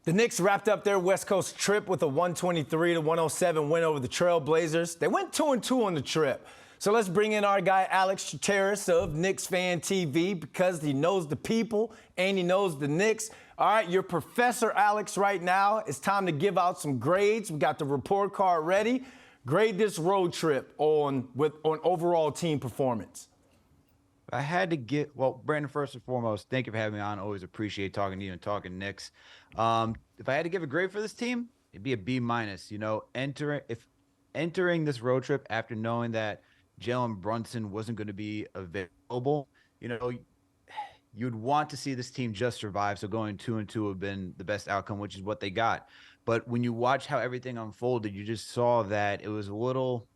The Knicks wrapped up their West Coast trip with a 123-107 win over the Trail Blazers. They went 2-2 on the trip. So let's bring in our guy, Alex Trataros of Knicks Fan TV, because he knows the people and he knows the Knicks. All right, you're Professor Alex right now. It's time to give out some grades. We got the report card ready. Grade this road trip on overall team performance. I had to get, well, Brandon, first and foremost, thank you for having me on. Always appreciate talking to you and talking Knicks. If I had to give a grade for this team, it'd be a B minus. You know, entering this road trip after knowing that Jalen Brunson wasn't going to be available, you know, you'd want to see this team just survive. So going 2-2 would have been the best outcome, which is what they got. But when you watch how everything unfolded, you just saw that it was a little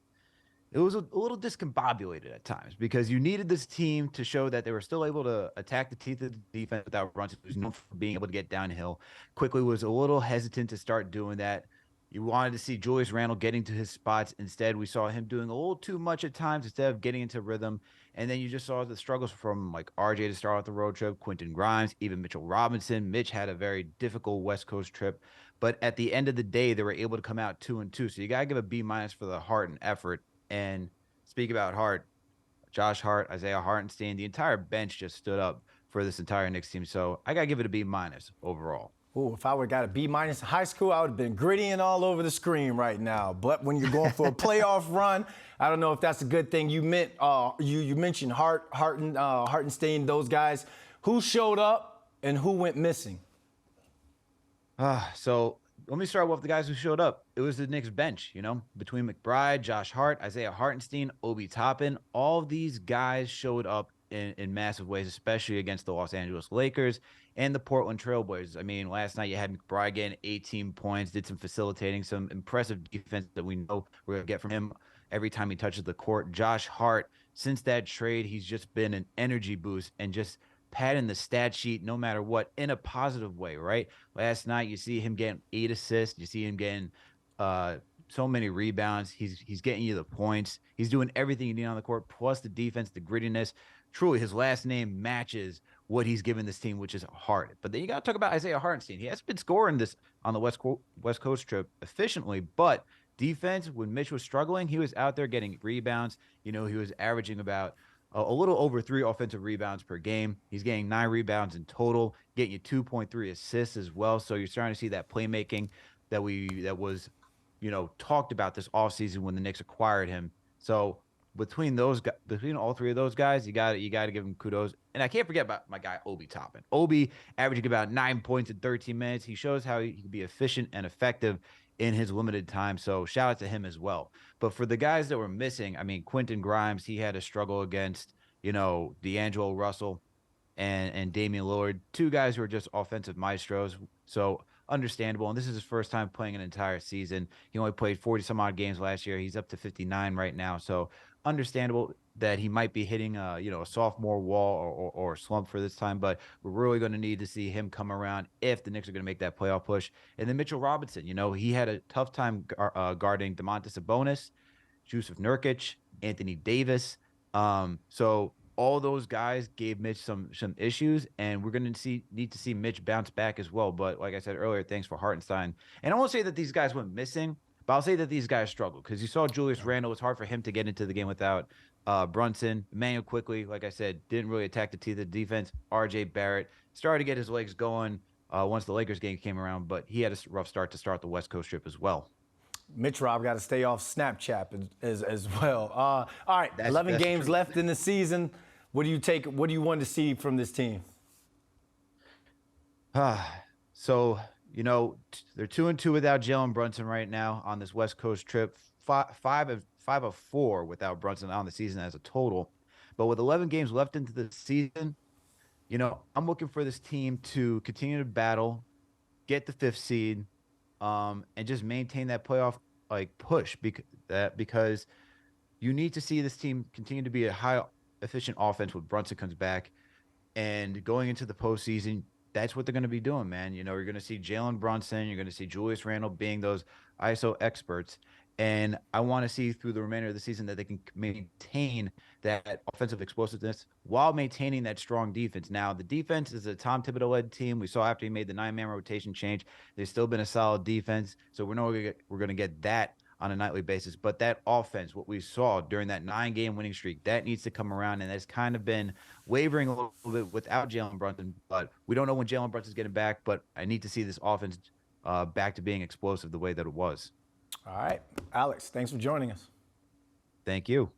discombobulated at times, because you needed this team to show that they were still able to attack the teeth of the defense without Brunson, who's known for being able to get downhill. Quickly was a little hesitant to start doing that. You wanted to see Julius Randle getting to his spots. Instead, we saw him doing a little too much at times instead of getting into rhythm. And then you just saw the struggles from like RJ to start off the road trip, Quentin Grimes, even Mitchell Robinson. Mitch had a very difficult West Coast trip. But at the end of the day, they were able to come out 2-2. So you got to give a B minus for the heart and effort. And speak about Hart, Josh Hart, Isaiah Hartenstein, the entire bench just stood up for this entire Knicks team. So I got to give it a B minus overall. Ooh, if I would have got a B minus in high school, I would have been grittying all over the screen right now. But when you're going for a playoff run, I don't know if that's a good thing. You mentioned Hartenstein, those guys. Who showed up and who went missing? So let me start with the guys who showed up. It was the Knicks bench, you know, between McBride, Josh Hart, Isaiah Hartenstein, Obi Toppin. All these guys showed up in massive ways, especially against the Los Angeles Lakers and the Portland Trail Blazers. I mean, last night you had McBride getting 18 points, did some facilitating, some impressive defense that we know we're going to get from him every time he touches the court. Josh Hart, since that trade, he's just been an energy boost and just padding the stat sheet no matter what in a positive way, right? Last night you see him getting 8 assists, you see him getting so many rebounds. He's getting you the points. He's doing everything you need on the court, plus the defense, the grittiness. Truly, his last name matches what he's given this team, which is Hart. But then you got to talk about Isaiah Hartenstein. He has been scoring this on the West Coast trip efficiently, but defense, when Mitch was struggling, he was out there getting rebounds. You know, he was averaging about a little over 3 offensive rebounds per game. He's getting 9 rebounds in total, getting you 2.3 assists as well. So you're starting to see that playmaking that was, you know, talked about this offseason when the Knicks acquired him. So between all 3 of those guys, you got to give him kudos. And I can't forget about my guy Obi Toppin. Obi averaging about 9 points in 13 minutes. He shows how he can be efficient and effective in his limited time. So shout out to him as well. But for the guys that were missing, I mean, Quentin Grimes, he had a struggle against, you know, D'Angelo Russell and Damian Lillard, 2 guys who are just offensive maestros. So understandable. And this is his first time playing an entire season. He only played 40 some odd games last year. He's up to 59 right now. So understandable that he might be hitting a sophomore wall or slump for this time, but we're really going to need to see him come around if the Knicks are going to make that playoff push. And then Mitchell Robinson, you know, he had a tough time guarding Domantas Sabonis, Jusuf Nurkic, Anthony Davis. So all those guys gave Mitch some issues, and we're going to need to see Mitch bounce back as well. But like I said earlier, thanks for Hartenstein. And I won't say that these guys went missing, but I'll say that these guys struggled, because you saw Julius Randle. It's hard for him to get into the game without Brunson. Emmanuel quickly, like I said, didn't really attack the teeth of the defense. RJ Barrett started to get his legs going once the Lakers game came around, but he had a rough start to start the West Coast trip as well. Mitch Rob got to stay off Snapchat as well. All right, 11 games true. Left in the season. What do you want to see from this team? So, you know, they're 2-2 without Jalen Brunson right now on this West Coast trip. 5 of 4 without Brunson on the season as a total. But with 11 games left into the season, you know, I'm looking for this team to continue to battle, get the 5th seed, and just maintain that playoff like push, because you need to see this team continue to be a high efficient offense when Brunson comes back. And going into the postseason, that's what they're going to be doing, man. You know, you're going to see Jalen Brunson, you're going to see Julius Randle being those ISO experts. And I want to see through the remainder of the season that they can maintain that offensive explosiveness while maintaining that strong defense. Now, the defense is a Tom Thibodeau-led team. We saw after he made the 9-man rotation change, they've still been a solid defense. So we're going to get that on a nightly basis. But that offense, what we saw during that 9-game winning streak, that needs to come around. And that's kind of been wavering a little bit without Jalen Brunson. But we don't know when Jalen Brunson's getting back. But I need to see this offense back to being explosive the way that it was. All right, Alex, thanks for joining us. Thank you.